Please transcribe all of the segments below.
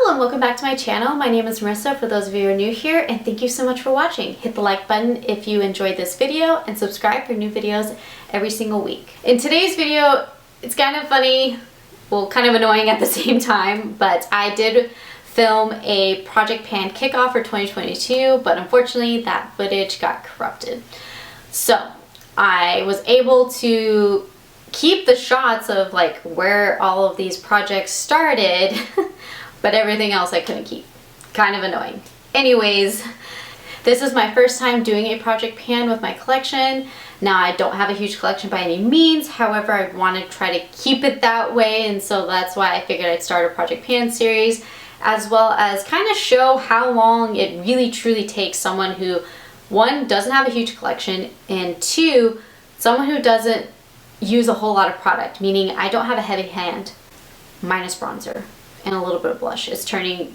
Hello and welcome back to my channel. My name is Marissa for those of you who are new here, and thank you so much for watching. Hit the like button if you enjoyed this video and subscribe for new videos every single week. In today's video, it's kind of funny, well, kind of annoying at the same time, but I did film a Project Pan kickoff for 2022, but unfortunately that footage got corrupted. So I was able to keep the shots of like where all of these projects started, but everything else I couldn't keep. Kind of annoying. Anyways, this is my first time doing a Project Pan with my collection. Now I don't have a huge collection by any means, however I want to try to keep it that way, and so that's why I figured I'd start a Project Pan series, as well as kind of show how long it really truly takes someone who, one, doesn't have a huge collection, and two, someone who doesn't use a whole lot of product, meaning I don't have a heavy hand, minus bronzer and a little bit of blush.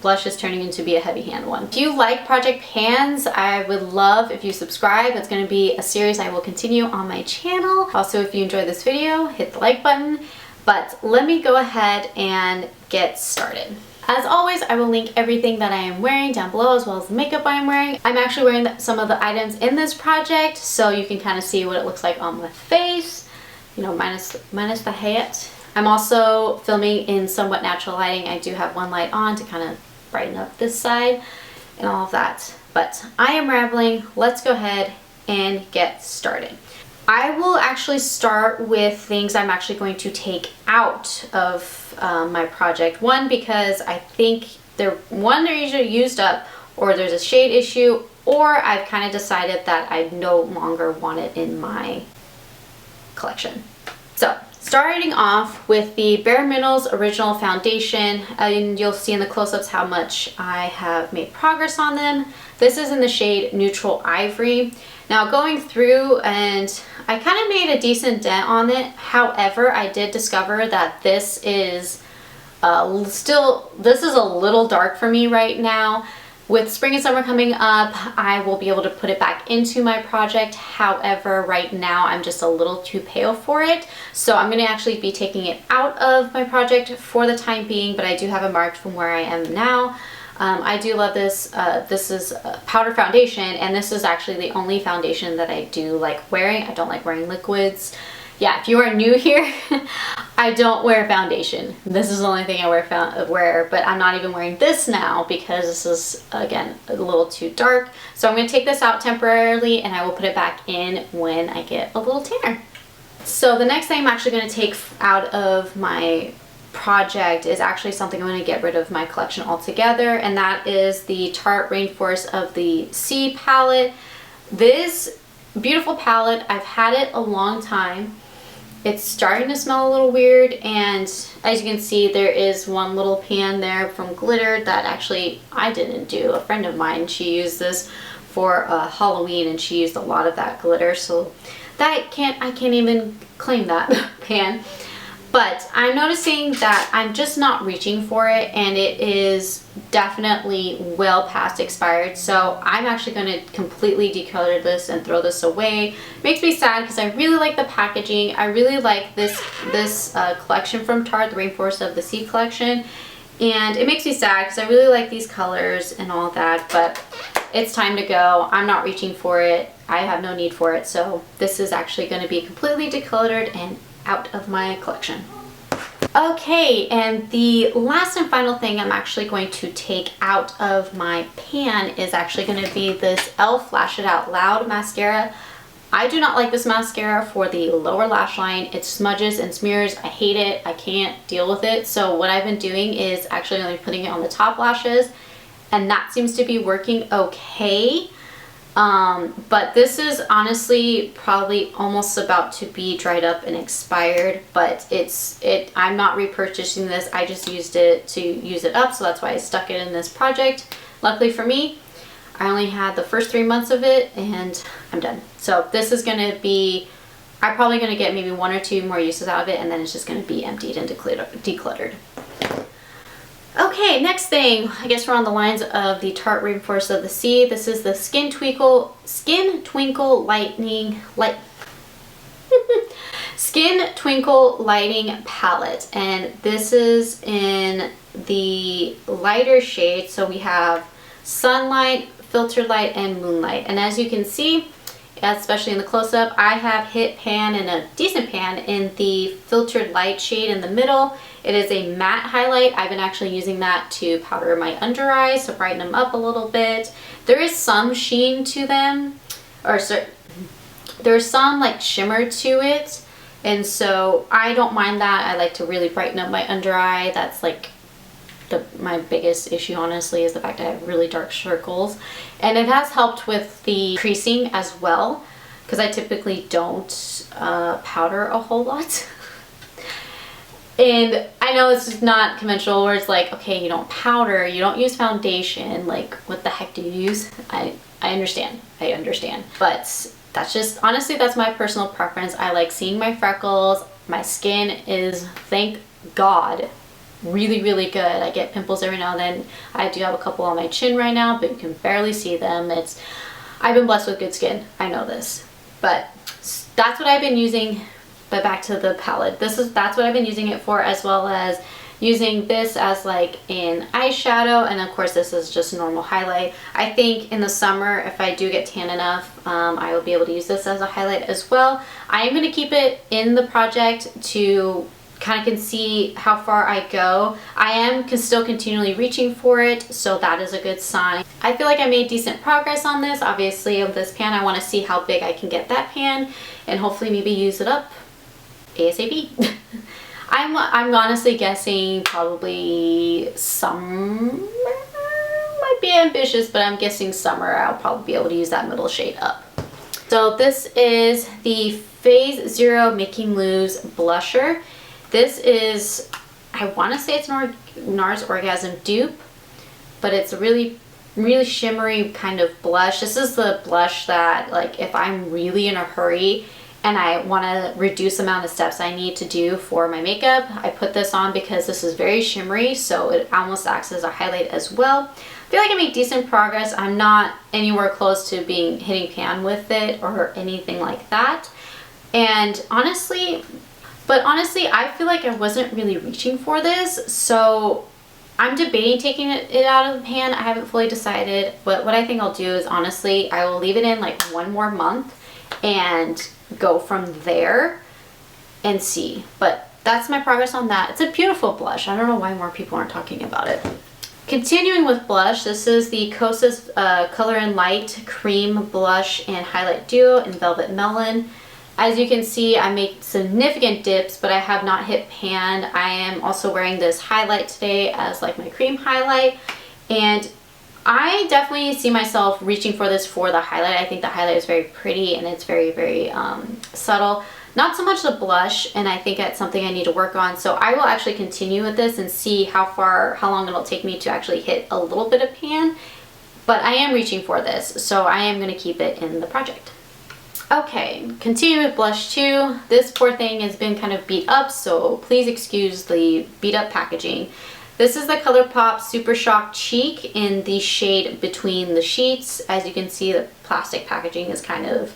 Blush is turning into be a heavy hand one. If you like Project Pans, I would love if you subscribe. It's going to be a series I will continue on my channel. Also, if you enjoyed this video, hit the like button. But let me go ahead and get started. As always, I will link everything that I am wearing down below, as well as the makeup I am wearing. I'm actually wearing some of the items in this project, so you can kind of see what it looks like on my face, you know, minus the hat. I'm also filming in somewhat natural lighting. I do have one light on to kind of brighten up this side and all of that. But I am rambling. Let's go ahead and get started. I will actually start with things I'm actually going to take out of my project. One, because I think they're usually used up, or there's a shade issue, or I've kind of decided that I no longer want it in my collection. So, starting off with the Bare Minerals Original Foundation, and you'll see in the close-ups how much I have made progress on them. This is in the shade Neutral Ivory. Now going through, and I kind of made a decent dent on it. However, I did discover that this is a little dark for me right now. With spring and summer coming up, I will be able to put it back into my project. However, right now I'm just a little too pale for it. So I'm going to actually be taking it out of my project for the time being, but I do have it marked from where I am now. I do love this. This is a powder foundation, and this is actually the only foundation that I do like wearing. I don't like wearing liquids. Yeah, if you are new here, I don't wear foundation. This is the only thing I wear, but I'm not even wearing this now because this is, again, a little too dark. So I'm going to take this out temporarily, and I will put it back in when I get a little tanner. So the next thing I'm actually going to take out of my project is actually something I'm going to get rid of my collection altogether, and that is the Tarte Rainforest of the Sea palette. This beautiful palette, I've had it a long time. It's starting to smell a little weird, and as you can see, there is one little pan there from glitter that actually I didn't do. A friend of mine, she used this for Halloween, and she used a lot of that glitter, so that I can't even claim that pan. But I'm noticing that I'm just not reaching for it, and it is definitely well past expired. So I'm actually going to completely decolor this and throw this away. It makes me sad because I really like the packaging. I really like this collection from Tarte, the Rainforest of the Sea collection. And it makes me sad because I really like these colors and all that, but it's time to go. I'm not reaching for it. I have no need for it. So this is actually going to be completely decolored and out of my collection. Okay, and the last and final thing I'm actually going to take out of my pan is actually going to be this e.l.f. Lash It Out Loud mascara. I do not like this mascara for the lower lash line. It smudges and smears. I hate it. I can't deal with it. So what I've been doing is actually only putting it on the top lashes, and that seems to be working okay. But this is honestly probably almost about to be dried up and expired, but I'm not repurchasing this. I just used it to use it up, so that's why I stuck it in this project. Luckily for me, I only had the first 3 months of it and I'm done. So this is going to be, I'm probably going to get maybe 1 or 2 more uses out of it, and then it's just going to be emptied and decluttered. Okay, next thing, I guess we're on the lines of the Tarte Rainforest of the Sea. This is the Skin Twinkle Lighting Palette, and this is in the lighter shades. So we have Sunlight, Filtered Light, and Moonlight. And as you can see, especially in the close-up, I have hit pan and a decent pan in the Filtered Light shade in the middle. It is a matte highlight. I've been actually using that to powder my under eyes to brighten them up a little bit. There is some sheen to them, or there's some like shimmer to it, and so I don't mind that. I like to really brighten up my under eye. That's like my biggest issue, honestly, is the fact that I have really dark circles, and it has helped with the creasing as well, because I typically don't powder a whole lot. And I know this is not conventional where it's like, okay, you don't powder, you don't use foundation, like what the heck do you use? I understand, but that's just, honestly, that's my personal preference. I like seeing my freckles. My skin is, thank God, really, really good. I get pimples every now and then. I do have a couple on my chin right now, but you can barely see them. I've been blessed with good skin. I know this, but that's what I've been using. But back to the palette. That's what I've been using it for, as well as using this as like an eyeshadow, and of course this is just normal highlight. I think in the summer, if I do get tan enough, I will be able to use this as a highlight as well. I am going to keep it in the project to kind of can see how far I go. I am still continually reaching for it, so that is a good sign. I feel like I made decent progress on this. Obviously, of this pan, I want to see how big I can get that pan, and hopefully maybe use it up ASAP. I'm honestly guessing probably summer. Might be ambitious, but I'm guessing summer I'll probably be able to use that middle shade up. So this is the Phase Zero Making Moves blusher. This is, I want to say it's NARS Orgasm dupe, but it's a really shimmery kind of blush. This is the blush that, like, if I'm really in a hurry and I want to reduce the amount of steps I need to do for my makeup, I put this on because this is very shimmery, so it almost acts as a highlight as well. I feel like I made decent progress. I'm not anywhere close to hitting pan with it or anything like that. And honestly, I feel like I wasn't really reaching for this, so I'm debating taking it out of the pan. I haven't fully decided, but what I think I'll do is, honestly, I will leave it in like one more month and go from there and see. But that's my progress on that. It's a beautiful blush. I don't know why more people aren't talking about it. Continuing with blush, this is the Kosas Color and Light Cream Blush and Highlight Duo in Velvet Melon. As you can see, I made significant dips, but I have not hit pan. I am also wearing this highlight today as like my cream highlight, and I definitely see myself reaching for this for the highlight. I think the highlight is very pretty and it's very, very subtle. Not so much the blush, and I think that's something I need to work on. So I will actually continue with this and see how long it'll take me to actually hit a little bit of pan. But I am reaching for this, so I am going to keep it in the project. Okay, continue with blush 2. This poor thing has been kind of beat up, so please excuse the beat up packaging. This is the Colourpop Super Shock Cheek in the shade Between the Sheets. As you can see, the plastic packaging is kind of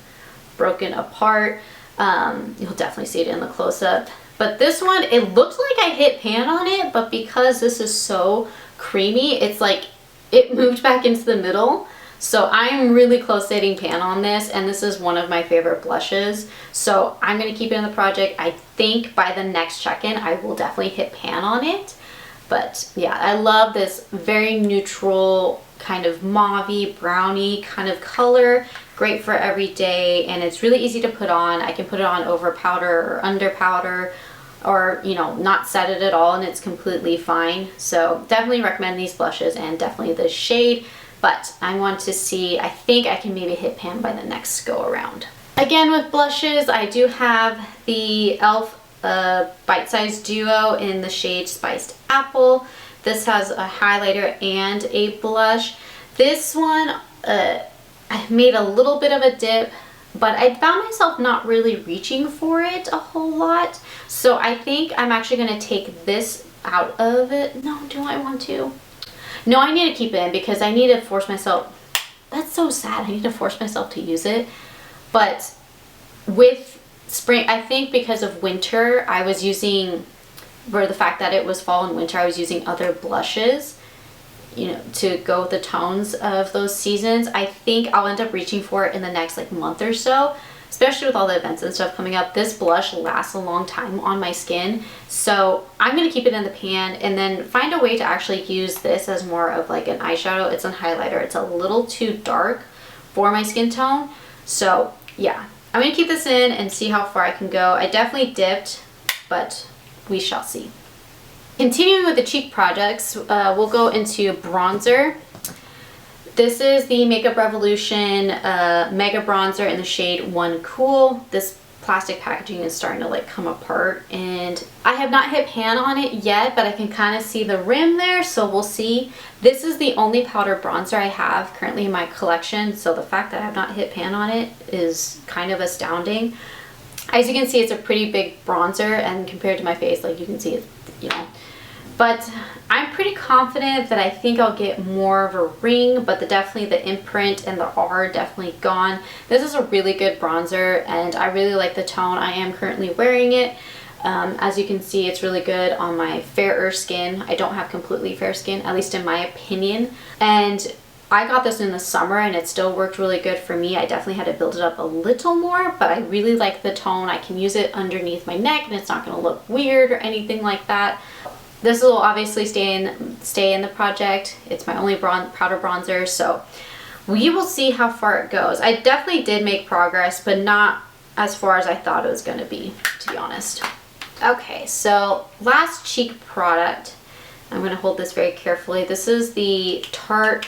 broken apart. You'll definitely see it in the close-up. But this one, it looks like I hit pan on it, but because this is so creamy, it's like it moved back into the middle. So I'm really close to hitting pan on this, and this is one of my favorite blushes. So I'm going to keep it in the project. I think by the next check-in, I will definitely hit pan on it. But yeah, I love this very neutral kind of mauve-y, browny kind of color. Great for every day, and it's really easy to put on. I can put it on over powder or under powder, or, you know, not set it at all, and it's completely fine. So definitely recommend these blushes and definitely this shade. But I want to see, I think I can maybe hit pan by the next go around. Again, with blushes, I do have the e.l.f. Bite Size Duo in the shade Spiced Apple. This has a highlighter and a blush. This one, I made a little bit of a dip, but I found myself not really reaching for it a whole lot. So I think I'm actually going to take this out of it. No, do I want to? No, I need to keep it in because I need to force myself. That's so sad. I need to force myself to use it. But with spring, I think because of winter, I was using for the fact that it was fall and winter, I was using other blushes, you know, to go with the tones of those seasons. I think I'll end up reaching for it in the next like month or so, especially with all the events and stuff coming up. This blush lasts a long time on my skin, so I'm gonna keep it in the pan and then find a way to actually use this as more of like an eyeshadow. It's a highlighter. It's a little too dark for my skin tone, so yeah, I'm gonna keep this in and see how far I can go. I definitely dipped, but we shall see. Continuing with the cheek projects, we'll go into bronzer. This is the Makeup Revolution Mega Bronzer in the shade 1 Cool. This plastic packaging is starting to like come apart, and I have not hit pan on it yet, but I can kind of see the rim there, so we'll see. This is the only powder bronzer I have currently in my collection, so the fact that I have not hit pan on it is kind of astounding. As you can see, it's a pretty big bronzer, and compared to my face, like you can see it, you know. But I'm pretty confident that I think I'll get more of a ring, but definitely the imprint and the R are definitely gone. This is a really good bronzer, and I really like the tone. I am currently wearing it. As you can see, it's really good on my fairer skin. I don't have completely fair skin, at least in my opinion. And I got this in the summer and it still worked really good for me. I definitely had to build it up a little more, but I really like the tone. I can use it underneath my neck and it's not going to look weird or anything like that. This will obviously stay in the project. It's my only powder bronzer, so we will see how far it goes. I definitely did make progress, but not as far as I thought it was going to be honest. Okay, so last cheek product. I'm going to hold this very carefully. This is the Tarte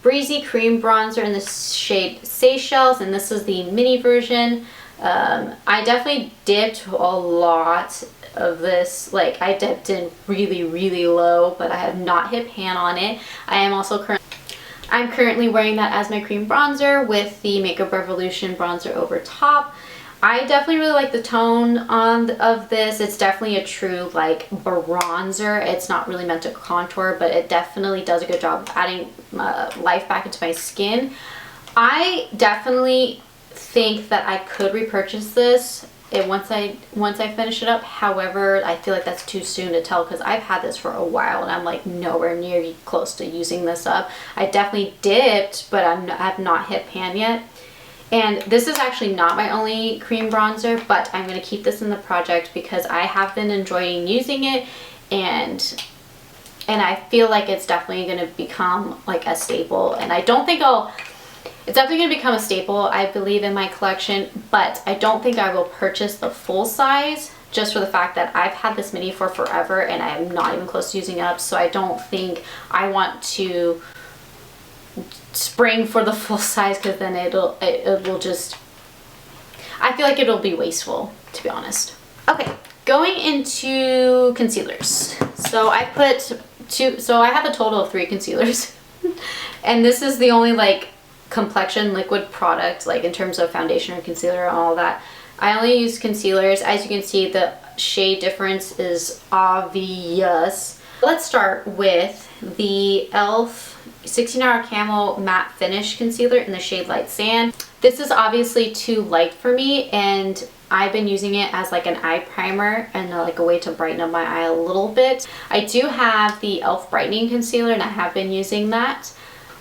Breezy Cream Bronzer in the shade Seychelles, and this is the mini version. I definitely dipped a lot of this. Like, I dipped in really low, but I have not hit pan on it. I'm currently wearing that as my cream bronzer with the Makeup Revolution bronzer over top. I definitely really like the tone of this. It's definitely a true like bronzer. It's not really meant to contour, but it definitely does a good job of adding life back into my skin. I definitely think that I could repurchase this once I finish it up. However, I feel like that's too soon to tell because I've had this for a while and I'm like nowhere near close to using this up. I definitely dipped, but I've not hit pan yet. And this is actually not my only cream bronzer, but I'm going to keep this in the project because I have been enjoying using it, and I feel like it's definitely going to become like a staple. And I don't think it's definitely going to become a staple, I believe, in my collection, but I don't think I will purchase the full size just for the fact that I've had this mini for forever and I am not even close to using it up, so I don't think I want to spring for the full size because then it will just, I feel like it'll be wasteful, to be honest. Okay, going into concealers. So I have a total of 3 concealers and this is the only like Complexion liquid product, like in terms of foundation or concealer and all that. I only use concealers. As you can see, the shade difference is obvious. Let's start with the e.l.f. 16-Hour Camo Matte Finish Concealer in the shade Light Sand. This is obviously too light for me, and I've been using it as like an eye primer and like a way to brighten up my eye a little bit. I do have the e.l.f. Brightening Concealer, and I have been using that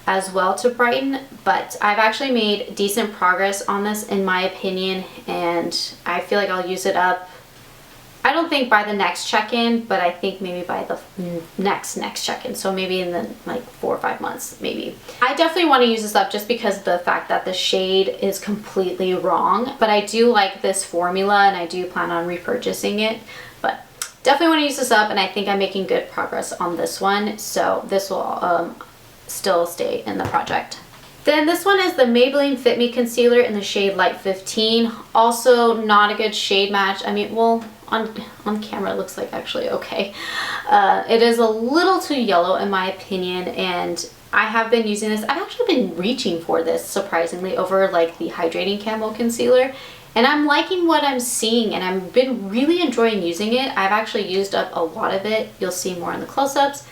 as well to brighten, but I've actually made decent progress on this in my opinion, and I feel like I'll use it up, I don't think by the next check-in, but I think maybe by the next check-in, so maybe in the like 4 or 5 months maybe. I definitely want to use this up just because of the fact that the shade is completely wrong, but I do like this formula and I do plan on repurchasing it, but definitely want to use this up, and I think I'm making good progress on this one, so this will still stay in the project. Then this one is the Maybelline Fit Me Concealer in the shade Light 15. Also not a good shade match. I mean, well, on camera it looks like actually okay. It is a little too yellow in my opinion, and I have been using this. I've actually been reaching for this surprisingly over like the Hydrating Camo Concealer, and I'm liking what I'm seeing, and I've been really enjoying using it. I've actually used up a lot of it. You'll see more in the close-ups.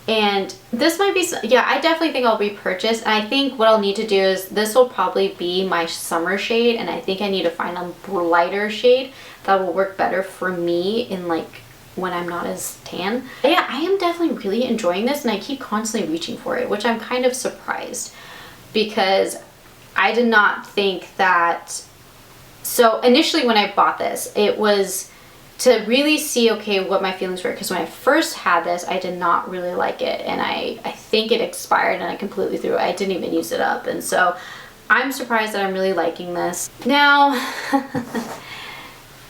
And this might be, yeah, I definitely think I'll repurchase. And I think what I'll need to do is, this will probably be my summer shade, and I think I need to find a lighter shade that will work better for me in like when I'm not as tan. But yeah, I am definitely really enjoying this, and I keep constantly reaching for it, which I'm kind of surprised because I did not think that. So initially when I bought this, it was to really see, okay, what my feelings were, because when I first had this, I did not really like it, and I think it expired and I completely threw it. I didn't even use it up, and so I'm surprised that I'm really liking this. Now,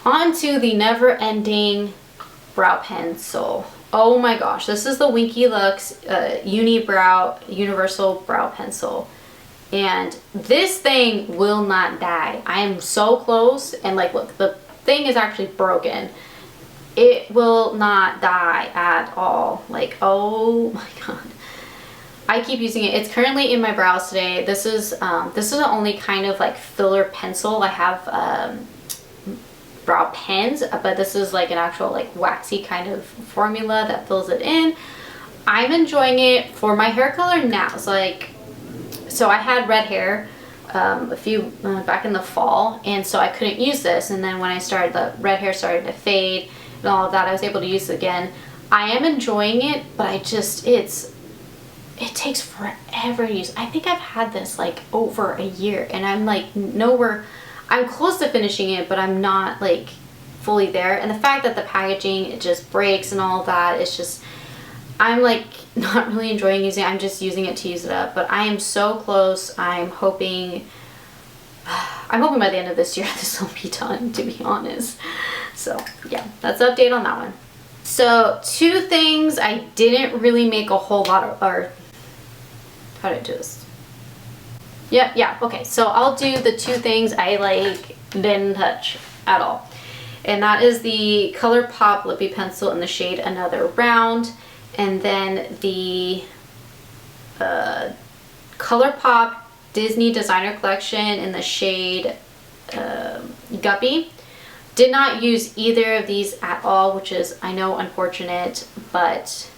on to the never-ending brow pencil. Oh my gosh, this is the Winky Looks Universal Brow Pencil. And this thing will not die. I am so close, and like, look, the thing is actually broken. It will not die at all. Like, oh my god. I keep using it. It's currently in my brows today. This is the only kind of like filler pencil. I have brow pens, but this is like an actual like waxy kind of formula that fills it in. I'm enjoying it for my hair color now. It's like, so I had red hair back in the fall, and so I couldn't use this, and then when I started, the red hair started to fade and all of that, I was able to use it again. I am enjoying it, but it takes forever to use. I think I've had this like over a year, and I'm like nowhere. I'm close to finishing it, but I'm not like fully there. And the fact that the packaging, it just breaks and all of that, it's just, I'm like not really enjoying using it. I'm just using it to use it up, but I am so close. I'm hoping by the end of this year this will be done, to be honest. So yeah, that's the update on that one. So two things I didn't really make a whole lot of, or how did I do this? Yeah, okay. So I'll do the two things I like didn't touch at all. And that is the Colourpop Lippy Pencil in the shade Another Round. And then the Colourpop Disney Designer Collection in the shade Guppy. Did not use either of these at all, which is, I know, unfortunate, but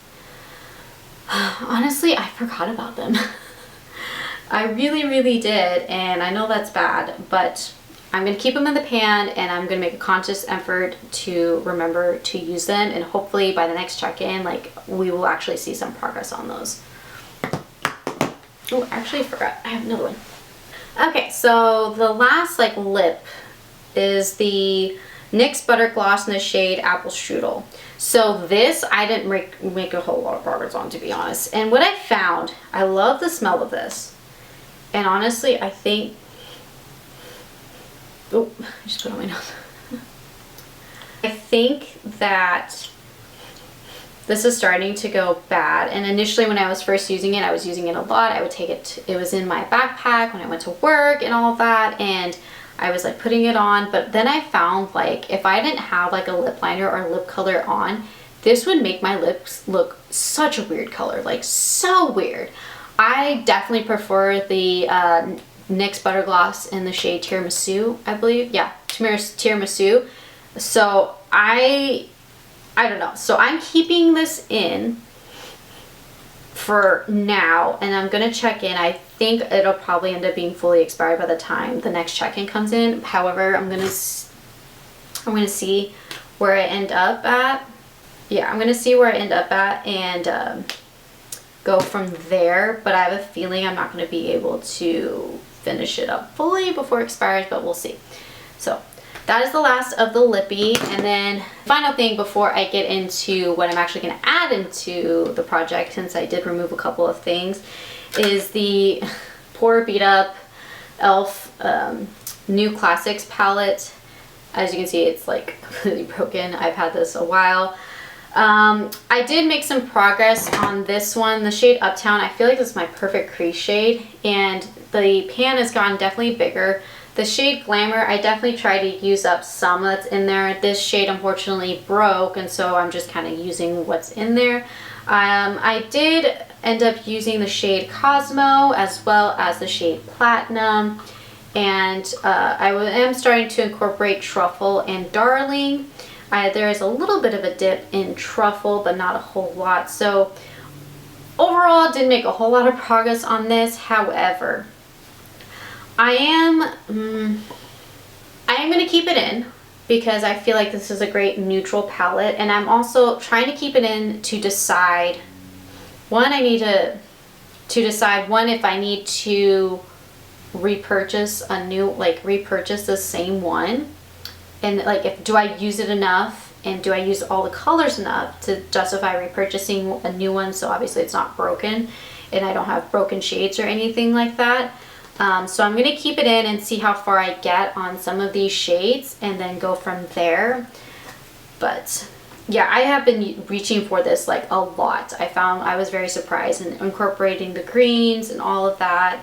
honestly, I forgot about them. I really did, and I know that's bad, but I'm going to keep them in the pan, and I'm going to make a conscious effort to remember to use them, and hopefully by the next check-in, like, we will actually see some progress on those. Oh, actually I forgot. I have another one. Okay, so the last like lip is the NYX Butter Gloss in the shade Apple Strudel. So this I didn't make a whole lot of progress on, to be honest. And what I found, I love the smell of this. And honestly, I think, oh, I just put it on my nose. I think that this is starting to go bad. And initially when I was first using it, I was using it a lot. I would take it, it was in my backpack when I went to work and all of that. And I was like putting it on, but then I found like if I didn't have like a lip liner or lip color on, this would make my lips look such a weird color, like so weird. I definitely prefer the NYX Butter Gloss in the shade Tiramisu, I believe. Yeah, Tiramisu. So I don't know. So I'm keeping this in for now, and I'm gonna check in. I think it'll probably end up being fully expired by the time the next check-in comes in. However, I'm gonna see where I end up at. Yeah, I'm gonna see where I end up at and go from there. But I have a feeling I'm not gonna be able to finish it up fully before it expires, but we'll see. So that is the last of the lippy. And then final thing before I get into what I'm actually going to add into the project, since I did remove a couple of things, is the Pore Beat Up e.l.f. New Classics palette. As you can see, it's like completely broken. I've had this a while. I did make some progress on this one, the shade Uptown. I feel like this is my perfect crease shade, and the pan has gotten definitely bigger. The shade Glamour, I definitely try to use up some that's in there. This shade unfortunately broke, and so I'm just kind of using what's in there. I did end up using the shade Cosmo as well as the shade Platinum, and I am starting to incorporate Truffle and Darling. There is a little bit of a dip in Truffle, but not a whole lot. So overall, didn't make a whole lot of progress on this. However, I am going to keep it in because I feel like this is a great neutral palette. And I'm also trying to keep it in to decide, one, I need to decide, one, if I need to repurchase a new, like repurchase the same one, and like if do I use it enough, and do I use all the colors enough to justify repurchasing a new one, so obviously it's not broken and I don't have broken shades or anything like that. So I'm gonna keep it in and see how far I get on some of these shades and then go from there. But yeah, I have been reaching for this like a lot. I was very surprised in incorporating the greens and all of that.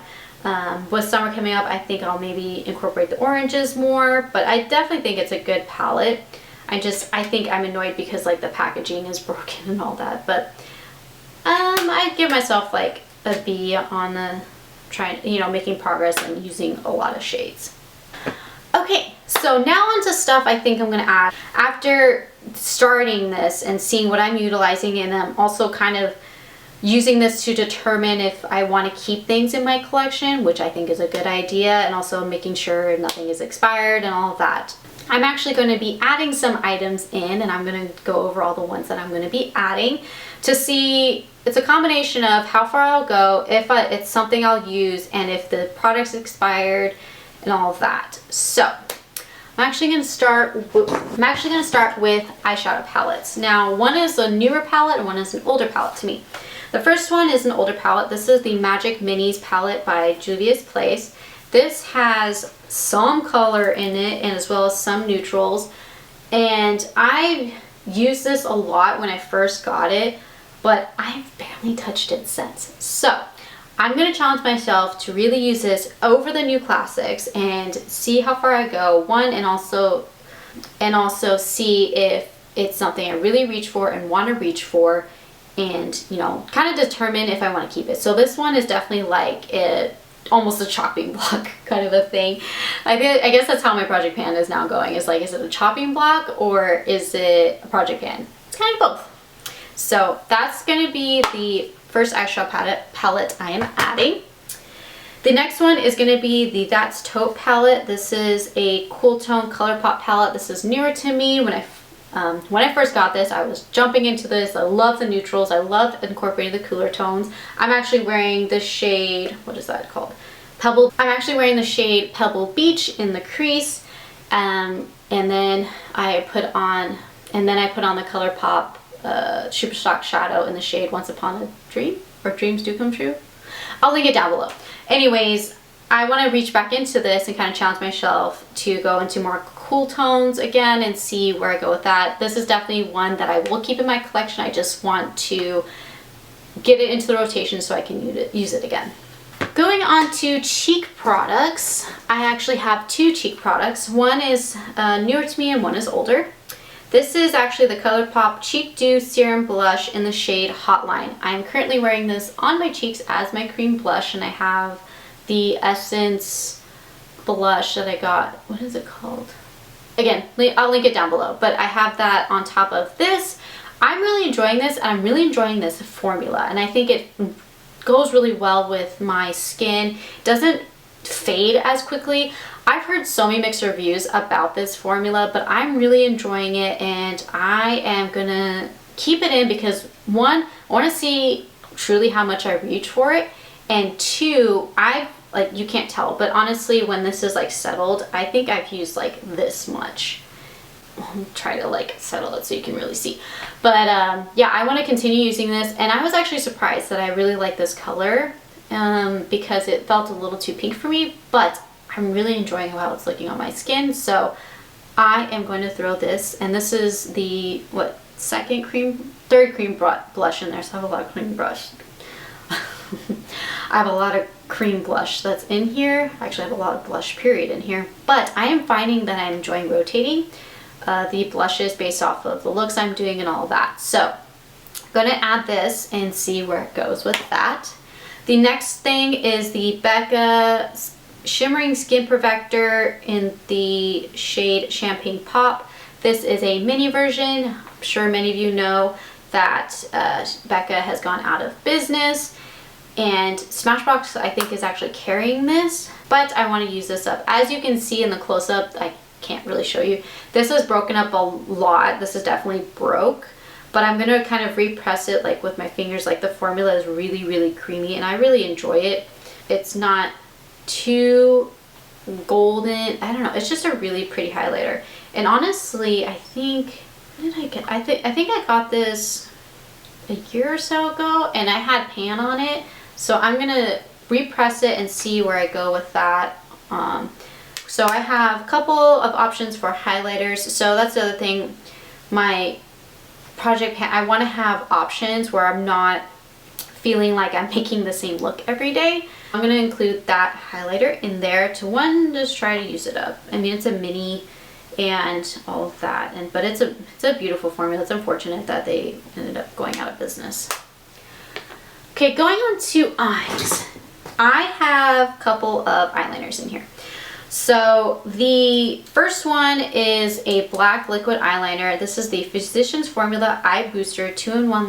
With summer coming up, I think I'll maybe incorporate the oranges more, but I definitely think it's a good palette. I think I'm annoyed because like the packaging is broken and all that, but I'd give myself like a B on the making progress and using a lot of shades. Okay, so now onto stuff I think I'm gonna add after starting this and seeing what I'm utilizing, and I'm also kind of using this to determine if I want to keep things in my collection, which I think is a good idea, and also making sure nothing is expired and all of that. I'm actually going to be adding some items in, and I'm going to go over all the ones that I'm going to be adding to see. It's a combination of how far I'll go, if it's something I'll use, and if the product's expired and all of that. So I'm actually going to start with eyeshadow palettes. Now, one is a newer palette and one is an older palette to me. The first one is an older palette. This is the Magic Minis palette by Juvia's Place. This has some color in it, and as well as some neutrals, and I used this a lot when I first got it, but I've barely touched it since. So I'm going to challenge myself to really use this over the new classics and see how far I go, one, and also see if it's something I really reach for and want to reach for, and kind of determine if I want to keep it. So this one is definitely like almost a chopping block kind of a thing. I guess that's how my project pan is now going. Is like, is it a chopping block or is it a project pan? It's kind of both. So that's going to be the first eyeshadow palette I am adding. The next one is going to be the That's Taupe palette. This is a cool tone Colourpop palette. This is newer to me. When I first got this, I was jumping into this. I love the neutrals. I loved incorporating the cooler tones. I'm actually wearing the shade, what is that called? Pebble. I'm actually wearing the shade Pebble Beach in the crease. And then I put on the Colourpop Superstock shadow in the shade Once Upon a Dream, or Dreams Do Come True. I'll link it down below. Anyways, I want to reach back into this and kind of challenge myself to go into more cool tones again and see where I go with that. This is definitely one that I will keep in my collection. I just want to get it into the rotation so I can use it again. Going on to cheek products, I actually have two cheek products. One is newer to me and one is older. This is actually the Colourpop Cheek Dew Serum Blush in the shade Hotline. I'm currently wearing this on my cheeks as my cream blush, and I have the Essence blush that I got. What is it called? Again, I'll link it down below, but I have that on top of this. I'm really enjoying this, and I'm really enjoying this formula, and I think it goes really well with my skin. It doesn't fade as quickly. I've heard so many mixed reviews about this formula, but I'm really enjoying it, and I am gonna keep it in because one, I want to see truly how much I reach for it, and two, you can't tell, but honestly, when this is like settled, I think I've used like this much. I'll try to like settle it so you can really see. But yeah, I want to continue using this, and I was actually surprised that I really like this color because it felt a little too pink for me, but I'm really enjoying how it's looking on my skin. So I am going to throw this, and this is the third cream blush in there, so I have a lot of cream blush. I have a lot of cream blush that's in here. Actually, I have a lot of blush period in here, but I am finding that I'm enjoying rotating the blushes based off of the looks I'm doing and all of that. So I'm going to add this and see where it goes with that. The next thing is the Becca Shimmering Skin Perfector in the shade Champagne Pop. This is a mini version. I'm sure many of you know that Becca has gone out of business, and Smashbox I think is actually carrying this, but I want to use this up. As you can see in the close-up, can't really show you. This is broken up a lot. This is definitely broke, but I'm gonna kind of repress it like with my fingers. Like the formula is really, really creamy and I really enjoy it. It's not too golden. I don't know. It's just a really pretty highlighter. And honestly, I think, what did I get? I think I got this a year or so ago and I had pan on it. So I'm gonna repress it and see where I go with that. So I have a couple of options for highlighters. So that's the other thing. My project pan, I want to have options where I'm not feeling like I'm making the same look every day. I'm going to include that highlighter in there to just try to use it up. I mean, it's a mini and all of that, but it's a beautiful formula. It's unfortunate that they ended up going out of business. Okay, going on to eyes. I have a couple of eyeliners in here. So the first one is a black liquid eyeliner. This is the Physicians Formula Eye Booster 2-in-1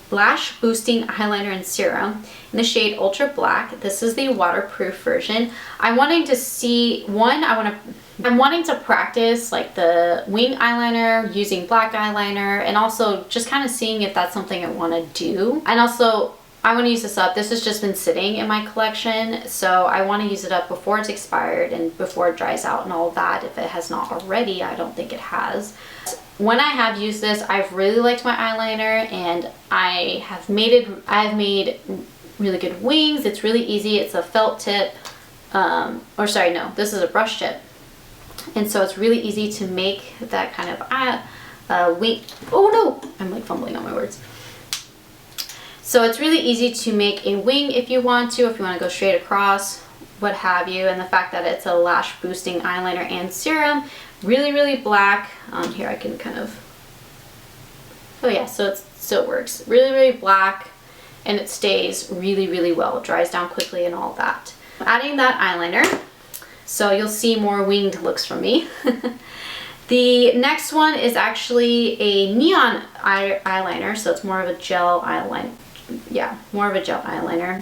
Lash Boosting Eyeliner and Serum in the shade Ultra Black. This is the waterproof version. I'm wanting to see, I'm wanting to practice like the wing eyeliner using black eyeliner, and also just kind of seeing if that's something I want to do. And also I want to use this up. This has just been sitting in my collection, so I want to use it up before it's expired and before it dries out and all that. If it has not already, I don't think it has. When I have used this, I've really liked my eyeliner, and I've made really good wings. It's really easy. It's a felt tip, or sorry, no, this is a brush tip, and so it's really easy to make that kind of wing. Oh no, I'm like fumbling on my words. So it's really easy to make a wing if you want to go straight across, what have you. And the fact that it's a lash boosting eyeliner and serum, really, really black. Here I can kind of, oh yeah, so it works. Really, really black, and it stays really, really well. It dries down quickly and all that. Adding that eyeliner, so you'll see more winged looks from me. The next one is actually a neon eyeliner, so it's more of a gel eyeliner. Yeah, more of a gel eyeliner.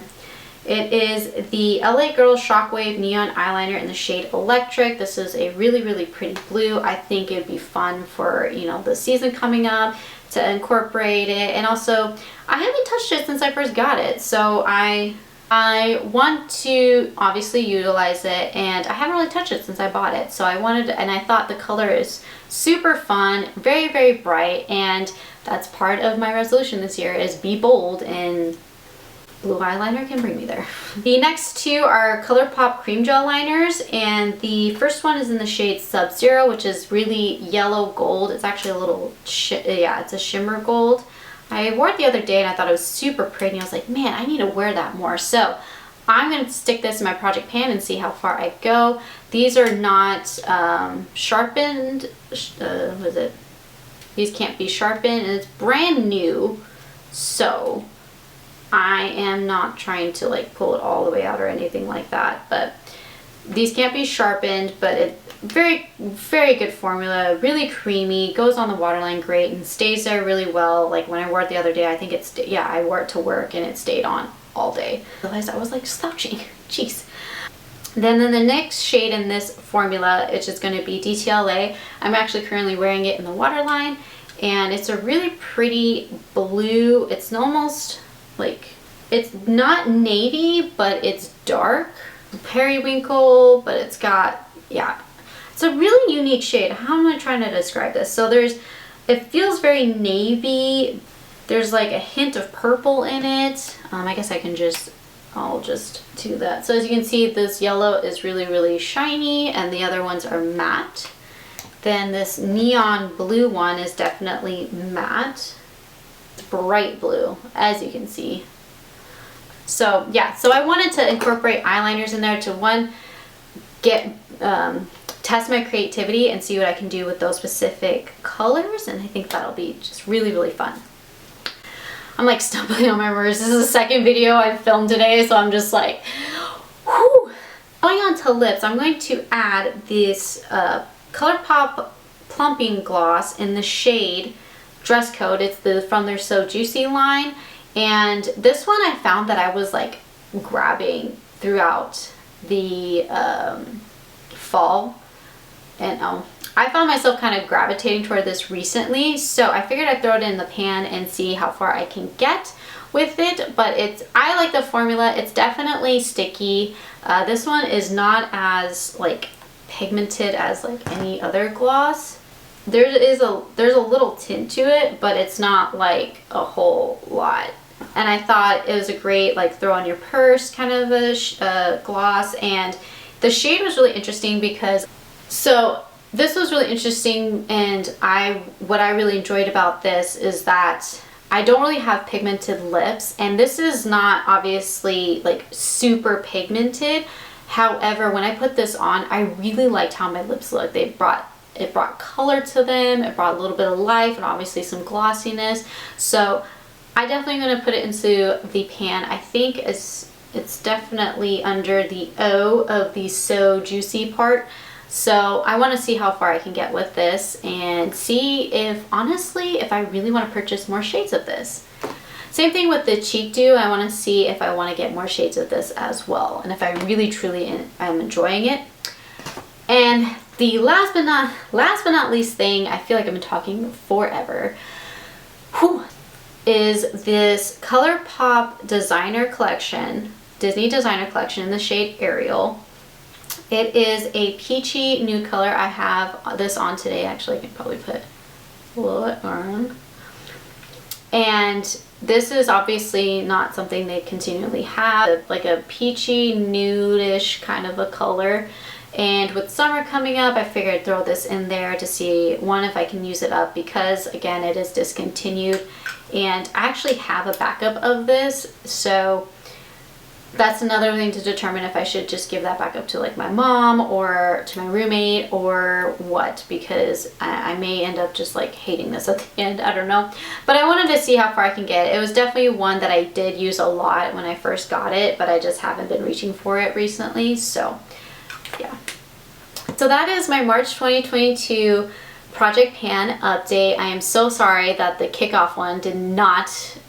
It is the LA Girl Shockwave Neon Eyeliner in the shade Electric. This is a really, really pretty blue. I think it'd be fun for, you know, the season coming up to incorporate it. And also, I haven't touched it since I first got it, so I want to obviously utilize it, and I haven't really touched it since I bought it. So I wanted, and I thought the color is super fun, very, very bright, and that's part of my resolution this year is be bold, and blue eyeliner can bring me there. The next two are Colourpop cream gel liners, and the first one is in the shade Sub-Zero, which is really yellow gold. It's actually a little, it's a shimmer gold. I wore it the other day and I thought it was super pretty. I was like, man, I need to wear that more. So I'm going to stick this in my project pan and see how far I go. These are not sharpened. What is it? These can't be sharpened, and it's brand new. So I am not trying to like pull it all the way out or anything like that. But these can't be sharpened, but it very, very good formula, really creamy, goes on the waterline great, and stays there really well. Like when I wore it the other day, I think it's, yeah, I wore it to work and it stayed on all day. I realized I was like slouching, jeez. Then the next shade in this formula, it's just going to be DTLA. I'm actually currently wearing it in the waterline, and it's a really pretty blue. It's almost like, it's not navy, but it's dark. Periwinkle, but it's got, yeah. It's a really unique shade. How am I trying to describe this? So it feels very navy. There's like a hint of purple in it. I guess I'll just do that. So as you can see, this yellow is really, really shiny, and the other ones are matte. Then this neon blue one is definitely matte. It's bright blue, as you can see. So yeah, so I wanted to incorporate eyeliners in there to test my creativity and see what I can do with those specific colors, and I think that'll be just really, really fun. I'm like stumbling on my words. This is the second video I've filmed today, so I'm just like, whew. Going on to lips, I'm going to add this Colourpop plumping gloss in the shade Dress Code. It's from their So Juicy line, and this one I found that I was like grabbing throughout the fall. And I found myself kind of gravitating toward this recently, so I figured I'd throw it in the pan and see how far I can get with it. But I like the formula. It's definitely sticky. This one is not as like pigmented as like any other gloss. There's a little tint to it, but it's not like a whole lot. And I thought it was a great like throw on your purse kind of a gloss. And the shade was really interesting because, so this was really interesting, and what I really enjoyed about this is that I don't really have pigmented lips, and this is not obviously like super pigmented. However, when I put this on, I really liked how my lips look. It brought color to them, it brought a little bit of life, and obviously some glossiness. So I definitely am going to put it into the pan. I think it's definitely under the O of the So Juicy part. So I want to see how far I can get with this and see if, honestly, if I really want to purchase more shades of this. Same thing with the Cheek Dew. I want to see if I want to get more shades of this as well, and if I really truly am enjoying it. And the last but not least thing, I feel like I've been talking forever, is this Colourpop designer collection, Disney designer collection in the shade Ariel. It is a peachy nude color. I have this on today. Actually, I can probably put a little bit on. And this is obviously not something they continually have, like a peachy nude-ish kind of a color. And with summer coming up, I figured I'd throw this in there to see, one, if I can use it up, because again, it is discontinued. And I actually have a backup of this, so that's another thing to determine if I should just give that back up to like my mom or to my roommate or what, because I may end up just like hating this at the end. I don't know. But I wanted to see how far I can get. It was definitely one that I did use a lot when I first got it, but I just haven't been reaching for it recently. So yeah. So that is my March 2022 Project Pan update. I am so sorry that the kickoff one did not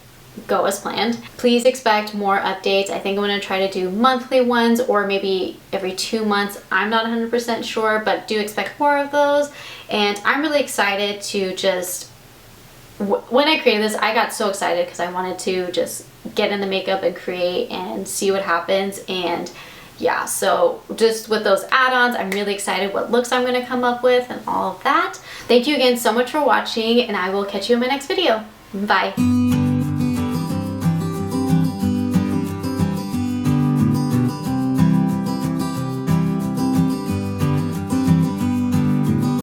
go as planned. Please expect more updates. I think I'm going to try to do monthly ones or maybe every 2 months. I'm not 100% sure, but do expect more of those. And I'm really excited to just, when I created this, I got so excited because I wanted to just get in the makeup and create and see what happens. And yeah, so just with those add-ons, I'm really excited what looks I'm going to come up with and all of that. Thank you again so much for watching, and I will catch you in my next video. Bye.